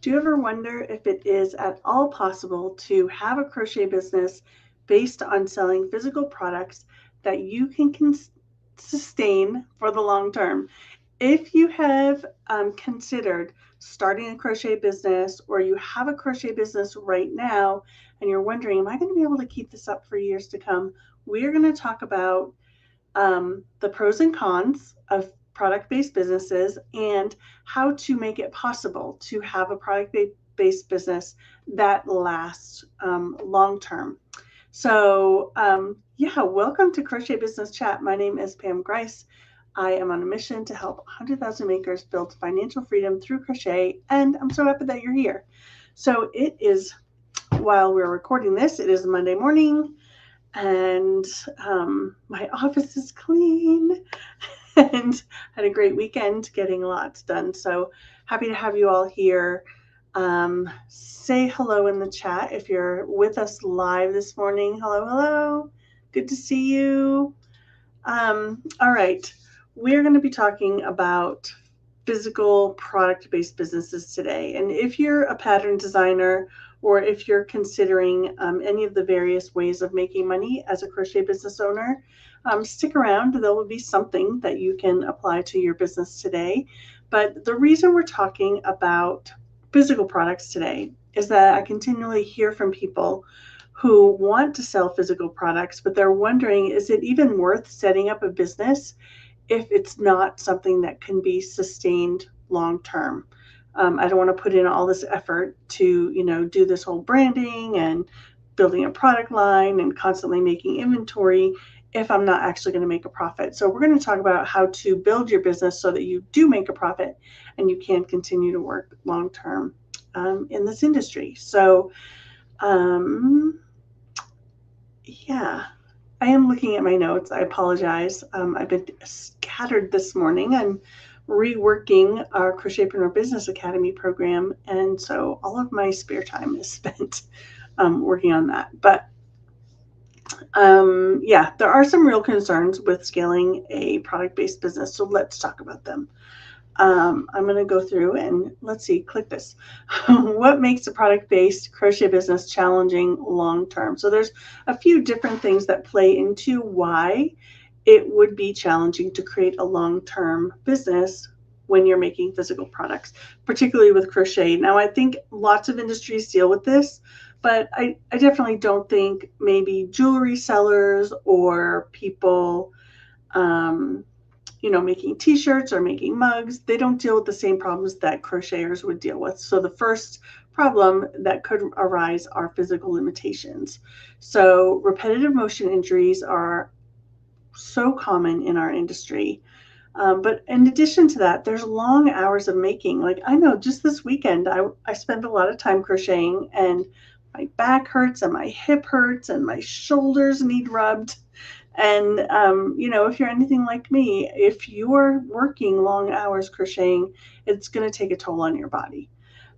Do you ever wonder if it is at all possible to have a crochet business based on selling physical products that you can sustain for the long term? If you have considered starting a crochet business, or you have a crochet business right now and you're wondering, am I going to be able to keep this up for years to come? We're going to talk about the pros and cons of product based businesses and how to make it possible to have a product based business that lasts long term. So, yeah, welcome to Crochet Business Chat. My name is Pam Grice. I am on a mission to help 100,000 makers build financial freedom through crochet, and I'm so happy that you're here. So, it is, while we're recording this, it is Monday morning, and my office is clean, and had a great weekend getting lots done. So, happy to have you all here. Say hello in the chat if you're with us live this morning. Hello, hello. Good to see you. All right. We're going to be talking about physical product-based businesses today. And if you're a pattern designer, or if you're considering any of the various ways of making money as a crochet business owner, stick around. There will be something that you can apply to your business today. But the reason we're talking about physical products today is that I continually hear from people who want to sell physical products, but they're wondering, is it even worth setting up a business if it's not something that can be sustained long term? I don't want to put in all this effort to, do this whole branding and building a product line and constantly making inventory if I'm not actually going to make a profit. So we're going to talk about how to build your business so that you do make a profit and you can continue to work long term in this industry. So, yeah, I am looking at my notes. I apologize. I've been scattered this morning. I'm reworking our Crochetpreneur Business Academy program, and so all of my spare time is spent working on that. But yeah, there are some real concerns with scaling a product-based business, so let's talk about them. I'm going to go through and let's see, click this. What makes a product-based crochet business challenging long-term? So there's a few different things that play into why it would be challenging to create a long-term business when you're making physical products, particularly with crochet. Now, I think lots of industries deal with this, but I definitely don't think maybe jewelry sellers or people making t-shirts or making mugs, they don't deal with the same problems that crocheters would deal with. So the first problem that could arise are physical limitations. So repetitive motion injuries are so common in our industry. But in addition to that, there's long hours of making. Like, I know just this weekend, I spent a lot of time crocheting, and my back hurts and my hip hurts and my shoulders need rubbed. And, if you're anything like me, if you're working long hours crocheting, it's going to take a toll on your body.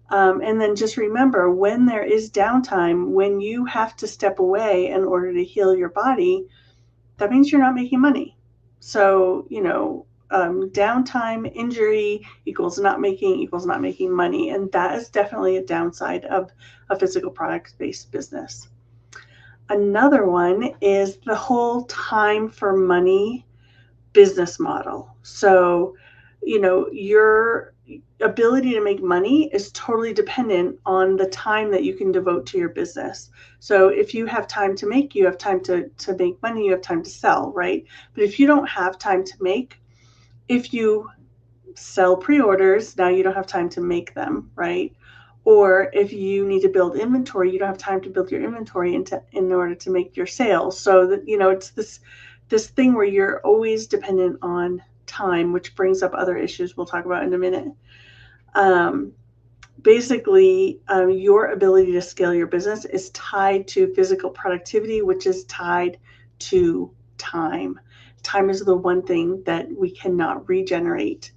And then just remember, when there is downtime, when you have to step away in order to heal your body, that means you're not making money. So, downtime, injury equals not making money. And that is definitely a downside of a physical product-based business. Another one is the whole time for money business model. So, your ability to make money is totally dependent on the time that you can devote to your business. So if you have time to make, you have time to make money, you have time to sell, right? But if you don't have time to make, if you sell pre-orders, now you don't have time to make them, right? Or if you need to build inventory, you don't have time to build your inventory in order to make your sales. So that, it's this thing where you're always dependent on time, which brings up other issues we'll talk about in a minute. Basically, your ability to scale your business is tied to physical productivity, which is tied to time. Time is the one thing that we cannot regenerate.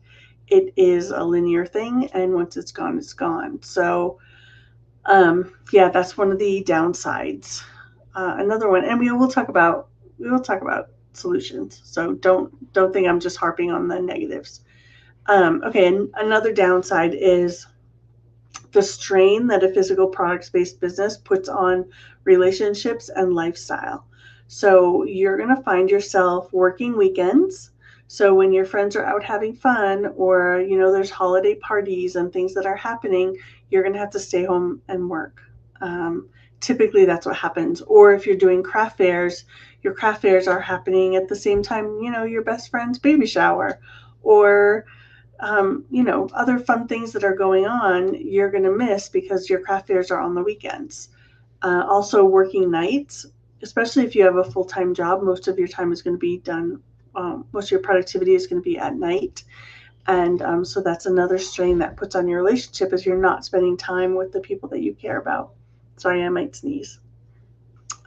It is a linear thing, and once it's gone, it's gone. So, yeah, that's one of the downsides. Another one, and we will talk about solutions. So don't think I'm just harping on the negatives. Okay, and another downside is the strain that a physical products-based business puts on relationships and lifestyle. So you're going to find yourself working weekends. So when your friends are out having fun, or, there's holiday parties and things that are happening, you're going to have to stay home and work. Typically that's what happens. Or if you're doing craft fairs, your craft fairs are happening at the same time, your best friend's baby shower, or other fun things that are going on, you're going to miss because your craft fairs are on the weekends. Also working nights, especially if you have a full-time job, most of your time is going to be done. Most of your productivity is going to be at night. And so that's another strain that puts on your relationship, is you're not spending time with the people that you care about. Sorry, I might sneeze.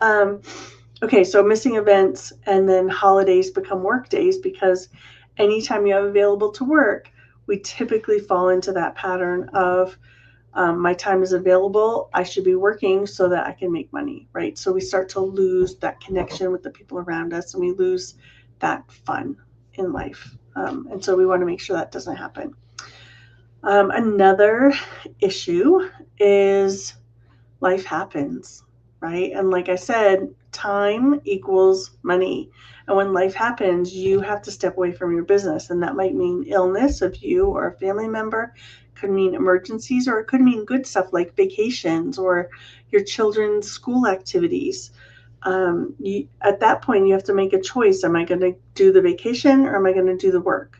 Okay, so missing events, and then holidays become work days, because anytime you have available to work, we typically fall into that pattern of my time is available, I should be working so that I can make money, right? So we start to lose that connection with the people around us, and we lose that fun in life. And so we want to make sure that doesn't happen. Another issue is life happens, right? And like I said, time equals money. And when life happens, you have to step away from your business. And that might mean illness of you or a family member, could mean emergencies, or it could mean good stuff like vacations or your children's school activities. At that point, you have to make a choice. Am I going to do the vacation, or am I going to do the work?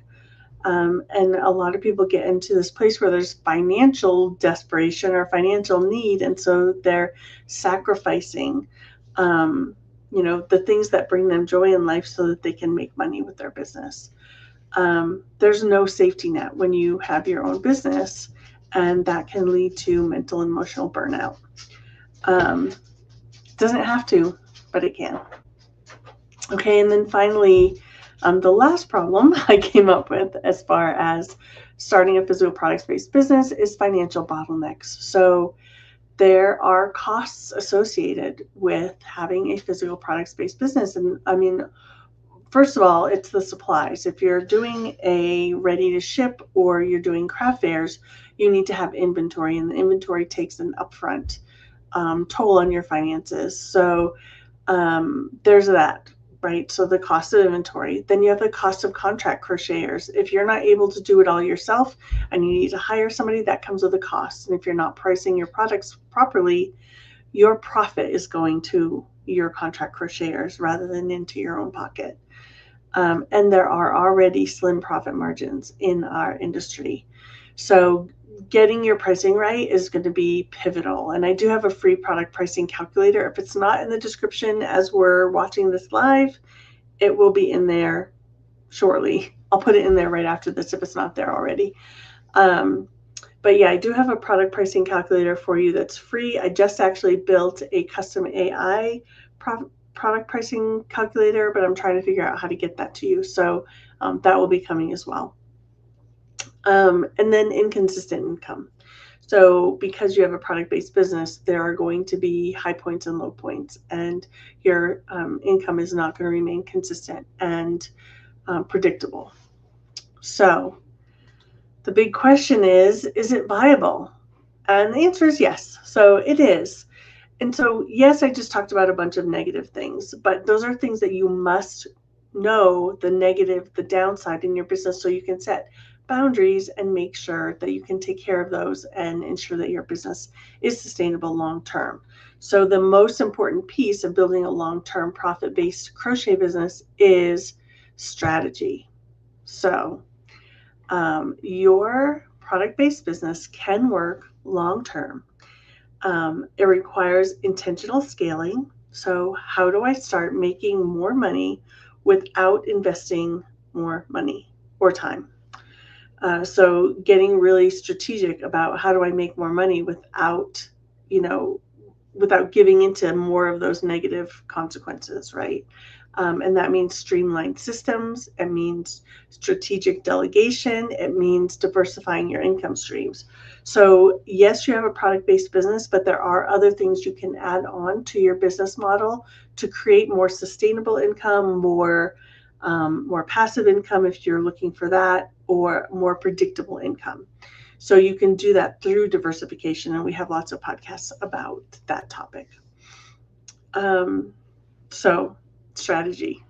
And a lot of people get into this place where there's financial desperation or financial need, and so they're sacrificing, the things that bring them joy in life so that they can make money with their business. There's no safety net when you have your own business, and that can lead to mental and emotional burnout. Doesn't have to, but it can. Okay, and then finally, the last problem I came up with as far as starting a physical products-based business is financial bottlenecks. So there are costs associated with having a physical products-based business. And I mean, first of all, it's the supplies. If you're doing a ready to ship or you're doing craft fairs, you need to have inventory, and the inventory takes an upfront toll on your finances. So there's that. Right? So the cost of inventory. Then you have the cost of contract crocheters. If you're not able to do it all yourself and you need to hire somebody, that comes with a cost. And if you're not pricing your products properly, your profit is going to your contract crocheters rather than into your own pocket. And there are already slim profit margins in our industry. So getting your pricing right is going to be pivotal. And I do have a free product pricing calculator. If it's not in the description as we're watching this live, it will be in there shortly. I'll put it in there right after this if it's not there already. But yeah, I do have a product pricing calculator for you that's free. I just actually built a custom AI product pricing calculator, but I'm trying to figure out how to get that to you. So that will be coming as well. And then inconsistent income. So because you have a product-based business, there are going to be high points and low points, and your income is not going to remain consistent and predictable. So the big question is it viable? And the answer is yes. So it is. And so, yes, I just talked about a bunch of negative things, but those are things that you must know, the negative, the downside in your business, so you can set boundaries and make sure that you can take care of those and ensure that your business is sustainable long term. So the most important piece of building a long-term profit-based crochet business is strategy. So your product-based business can work long term. It requires intentional scaling. So how do I start making more money without investing more money or time? So getting really strategic about how do I make more money without giving into more of those negative consequences, right? And that means streamlined systems. It means strategic delegation. It means diversifying your income streams. So yes, you have a product-based business, but there are other things you can add on to your business model to create more sustainable income, more passive income if you're looking for that, or more predictable income. So you can do that through diversification, and we have lots of podcasts about that topic. So strategy.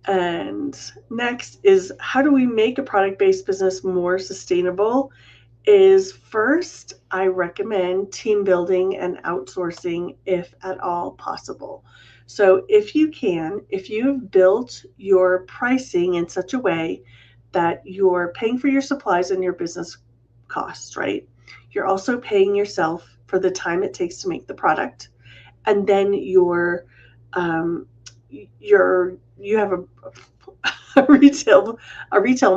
And next is, how do we make a product-based business more sustainable? Is first, I recommend team building and outsourcing if at all possible. So if you can, if you've built your pricing in such a way that you're paying for your supplies and your business costs, right? You're also paying yourself for the time it takes to make the product. And then you have a retail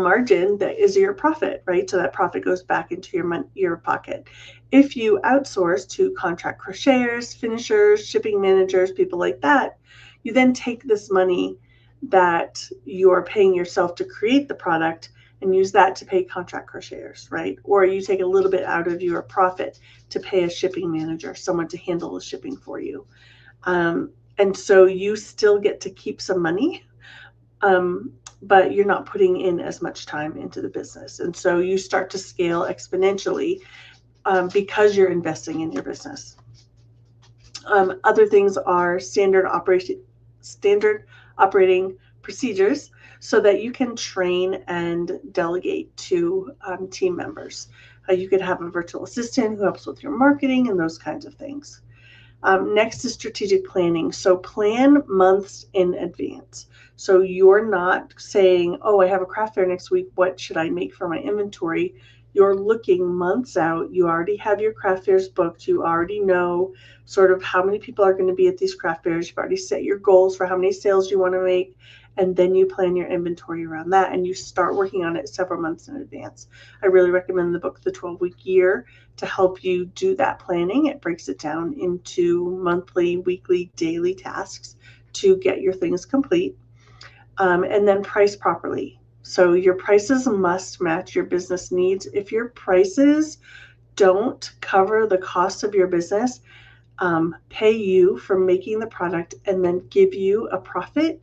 margin that is your profit, right? So that profit goes back into your pocket. If you outsource to contract crocheters, finishers, shipping managers, people like that, you then take this money that you're paying yourself to create the product and use that to pay contract crocheters, right? Or you take a little bit out of your profit to pay a shipping manager, someone to handle the shipping for you. And so you still get to keep some money, but you're not putting in as much time into the business. And so you start to scale exponentially because you're investing in your business. Other things are standard operating procedures so that you can train and delegate to team members. You could have a virtual assistant who helps with your marketing and those kinds of things. Next is strategic planning. So plan months in advance. So you're not saying, oh, I have a craft fair next week. What should I make for my inventory? You're looking months out. You already have your craft fairs booked. You already know sort of how many people are going to be at these craft fairs. You've already set your goals for how many sales you want to make. And then you plan your inventory around that, and you start working on it several months in advance. I really recommend the book, The 12-Week Year, to help you do that planning. It breaks it down into monthly, weekly, daily tasks to get your things complete. And then price properly. So your prices must match your business needs. If your prices don't cover the cost of your business, pay you for making the product and then give you a profit,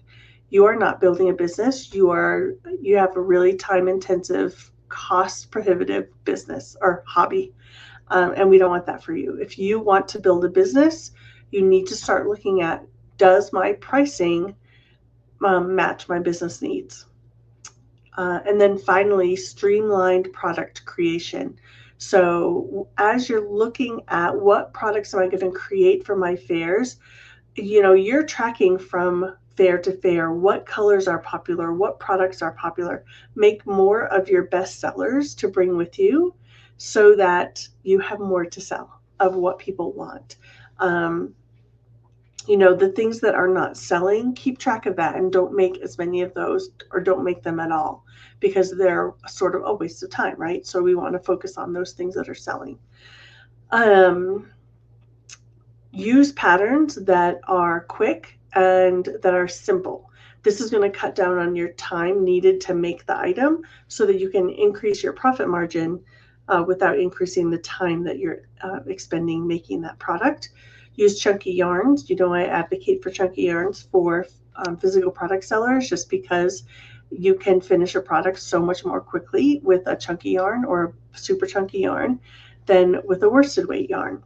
you are not building a business. You have a really time-intensive, cost-prohibitive business or hobby, and we don't want that for you. If you want to build a business, you need to start looking at, does my pricing match my business needs? And then finally, streamlined product creation. So as you're looking at what products am I going to create for my fairs, you're tracking from fair to fair, what colors are popular, what products are popular. Make more of your best sellers to bring with you so that you have more to sell of what people want. The things that are not selling, keep track of that and don't make as many of those, or don't make them at all, because they're sort of a waste of time, right? So we want to focus on those things that are selling. Use patterns that are quick and that are simple. This is going to cut down on your time needed to make the item so that you can increase your profit margin without increasing the time that you're expending making that product. Use chunky yarns. I advocate for chunky yarns for physical product sellers just because you can finish a product so much more quickly with a chunky yarn or a super chunky yarn than with a worsted weight yarn.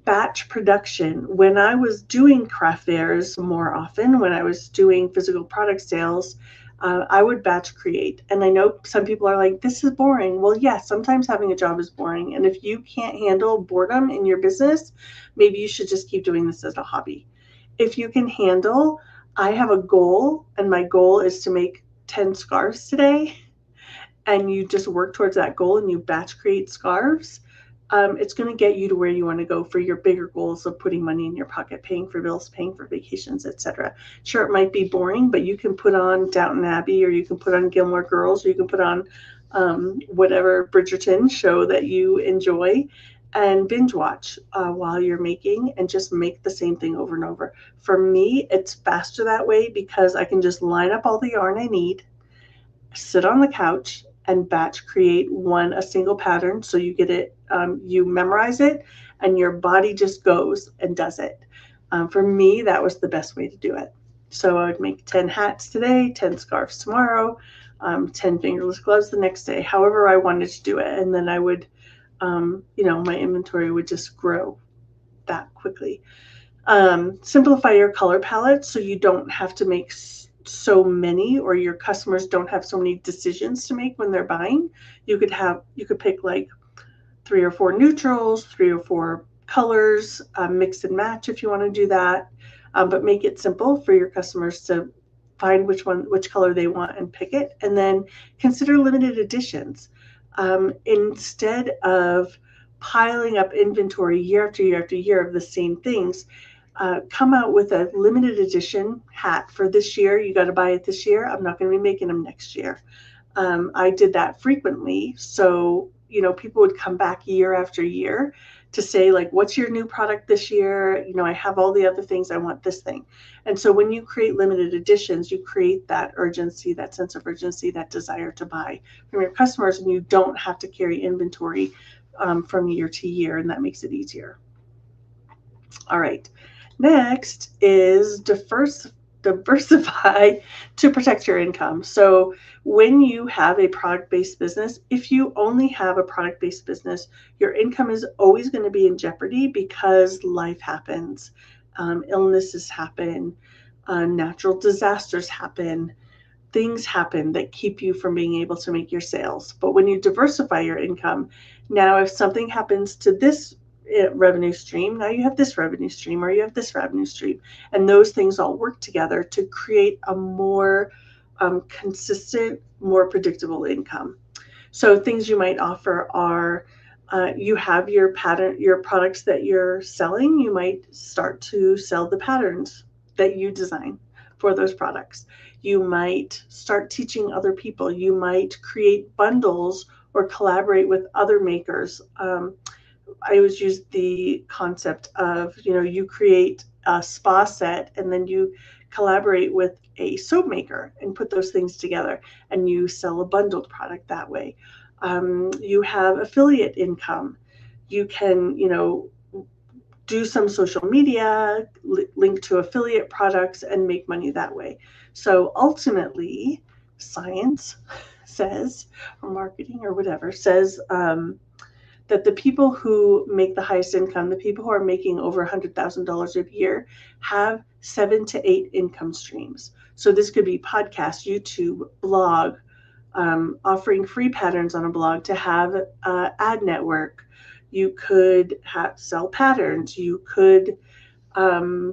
Batch production. When I was doing craft fairs more often, when I was doing physical product sales, I would batch create. And I know some people are like, this is boring. Well, yes, sometimes having a job is boring. And if you can't handle boredom in your business, maybe you should just keep doing this as a hobby. If you can handle, I have a goal, and my goal is to make 10 scarves today, and you just work towards that goal and you batch create scarves, it's going to get you to where you want to go for your bigger goals of putting money in your pocket, paying for bills, paying for vacations, etc. Sure, it might be boring, but you can put on Downton Abbey, or you can put on Gilmore Girls, or you can put on whatever Bridgerton show that you enjoy and binge watch while you're making, and just make the same thing over and over. For me, it's faster that way because I can just line up all the yarn I need, sit on the couch, and batch create a single pattern. So you get it, you memorize it, and your body just goes and does it. For me, that was the best way to do it. So I would make 10 hats today, 10 scarves tomorrow, 10 fingerless gloves the next day, however I wanted to do it. And then I would, my inventory would just grow that quickly. Simplify your color palette so you don't have to make so many, or your customers don't have so many decisions to make when they're buying. You could pick like 3 or 4 neutrals, 3 or 4 colors, mix and match if you want to do that, but make it simple for your customers to find which color they want and pick it. And then consider limited editions. Instead of piling up inventory year after year after year of the same things, come out with a limited edition hat for this year. You got to buy it this year. I'm not going to be making them next year. I did that frequently. So, people would come back year after year to say, like, what's your new product this year? I have all the other things. I want this thing. And so when you create limited editions, you create that urgency, that sense of urgency, that desire to buy from your customers, and you don't have to carry inventory from year to year, and that makes it easier. All right. Next is diversify to protect your income. So when you have a product-based business, if you only have a product-based business, your income is always going to be in jeopardy because life happens, illnesses happen, natural disasters happen, things happen that keep you from being able to make your sales. But when you diversify your income, now if something happens to this revenue stream, now you have this revenue stream, or you have this revenue stream, and those things all work together to create a more consistent, more predictable income. So things you might offer are, you have your products that you're selling. You might start to sell the patterns that you design for those products. You might start teaching other people. You might create bundles or collaborate with other makers. I always use the concept of, you create a spa set and then you collaborate with a soap maker and put those things together, and you sell a bundled product that way. You have affiliate income. You can, do some social media, link to affiliate products, and make money that way. So ultimately, science says, or marketing or whatever, says that the people who make the highest income, the people who are making over $100,000 a year, have 7 to 8 income streams. So this could be podcast, YouTube, blog, offering free patterns on a blog, to have an ad network. You could sell patterns. You could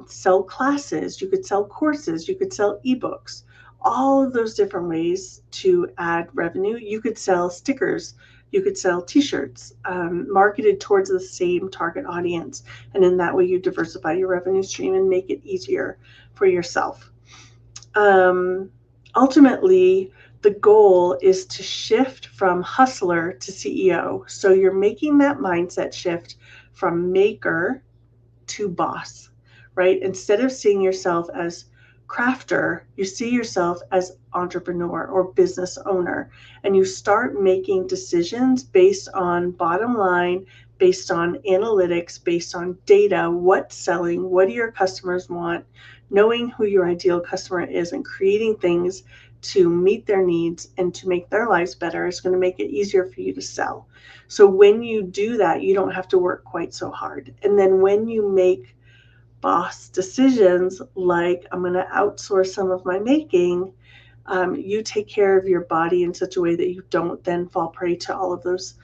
sell classes. You could sell courses. You could sell ebooks. All of those different ways to add revenue. You could sell stickers. You could sell t-shirts marketed towards the same target audience. And in that way, you diversify your revenue stream and make it easier for yourself. Ultimately, the goal is to shift from hustler to CEO. So you're making that mindset shift from maker to boss, right? Instead of seeing yourself as crafter, you see yourself as entrepreneur or business owner, and you start making decisions based on bottom line, based on analytics, based on data, what's selling, what do your customers want, knowing who your ideal customer is, and creating things to meet their needs and to make their lives better is going to make it easier for you to sell. So when you do that, you don't have to work quite so hard. And then when you make boss decisions, like I'm going to outsource some of my making, you take care of your body in such a way that you don't then fall prey to all of those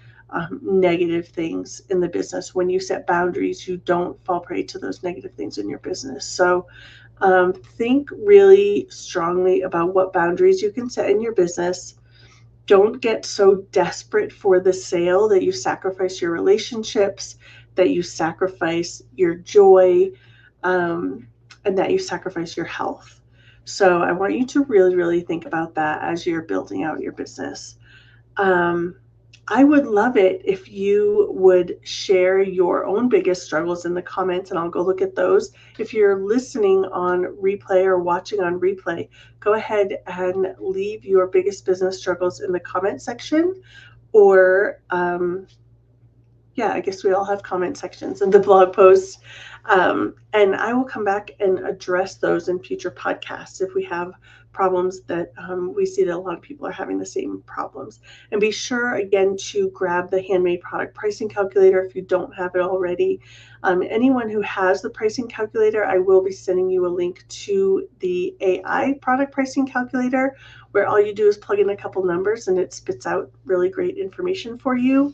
negative things in the business. When you set boundaries, you don't fall prey to those negative things in your business. So think really strongly about what boundaries you can set in your business. Don't get so desperate for the sale that you sacrifice your relationships, that you sacrifice your joy, and that you sacrifice your health. So I want you to really, really think about that as you're building out your business. I would love it if you would share your own biggest struggles in the comments, and I'll go look at those. If you're listening on replay or watching on replay, go ahead and leave your biggest business struggles in the comment section, or yeah, I guess we all have comment sections in the blog posts. And I will come back and address those in future podcasts if we have problems that we see that a lot of people are having the same problems. And be sure, again, to grab the handmade product pricing calculator if you don't have it already. Anyone who has the pricing calculator, I will be sending you a link to the AI product pricing calculator, where all you do is plug in a couple numbers and it spits out really great information for you.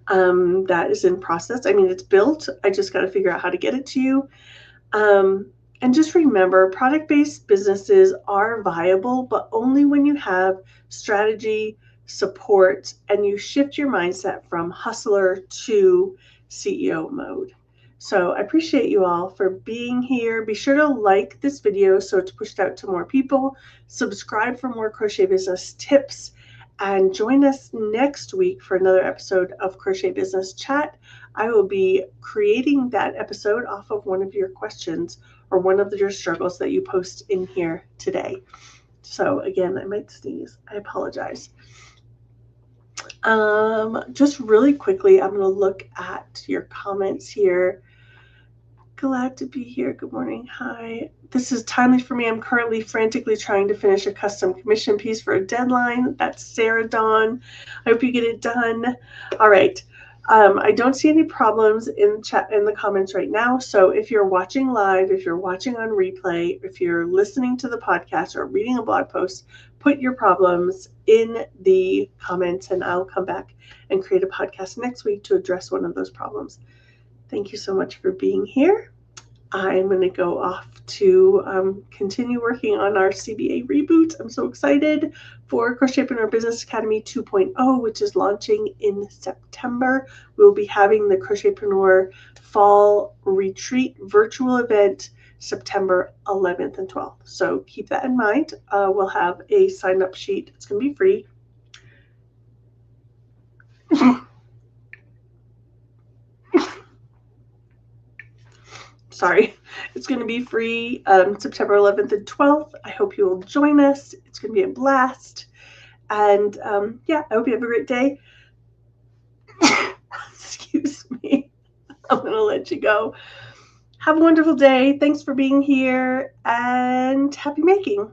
That is in process. I mean, it's built. I just got to figure out how to get it to you. And just remember, product-based businesses are viable, but only when you have strategy, support, and you shift your mindset from hustler to CEO mode. So I appreciate you all for being here. Be sure to like this video so it's pushed out to more people. Subscribe for more crochet business tips. And join us next week for another episode of Crochet Business Chat. I will be creating that episode off of one of your questions or one of your struggles that you post in here today. So again, I might sneeze. I apologize. Just really quickly, I'm going to look at your comments here. Glad to be here. Good morning. Hi. This is timely for me. I'm currently frantically trying to finish a custom commission piece for a deadline. That's Sarah Dawn. I hope you get it done. All right. I don't see any problems in chat in the comments right now. So if you're watching live, if you're watching on replay, if you're listening to the podcast or reading a blog post, put your problems in the comments and I'll come back and create a podcast next week to address one of those problems. Thank you so much for being here. I'm going to go off to continue working on our CBA reboot. I'm so excited for Crochetpreneur Business Academy 2.0, which is launching in September. We'll be having the Crochetpreneur Fall Retreat virtual event September 11th and 12th. So keep that in mind. We'll have a sign-up sheet. It's going to be free. Sorry, it's going to be free September 11th and 12th. I hope you will join us. It's going to be a blast. And yeah, I hope you have a great day. Excuse me. I'm going to let you go. Have a wonderful day. Thanks for being here and happy making.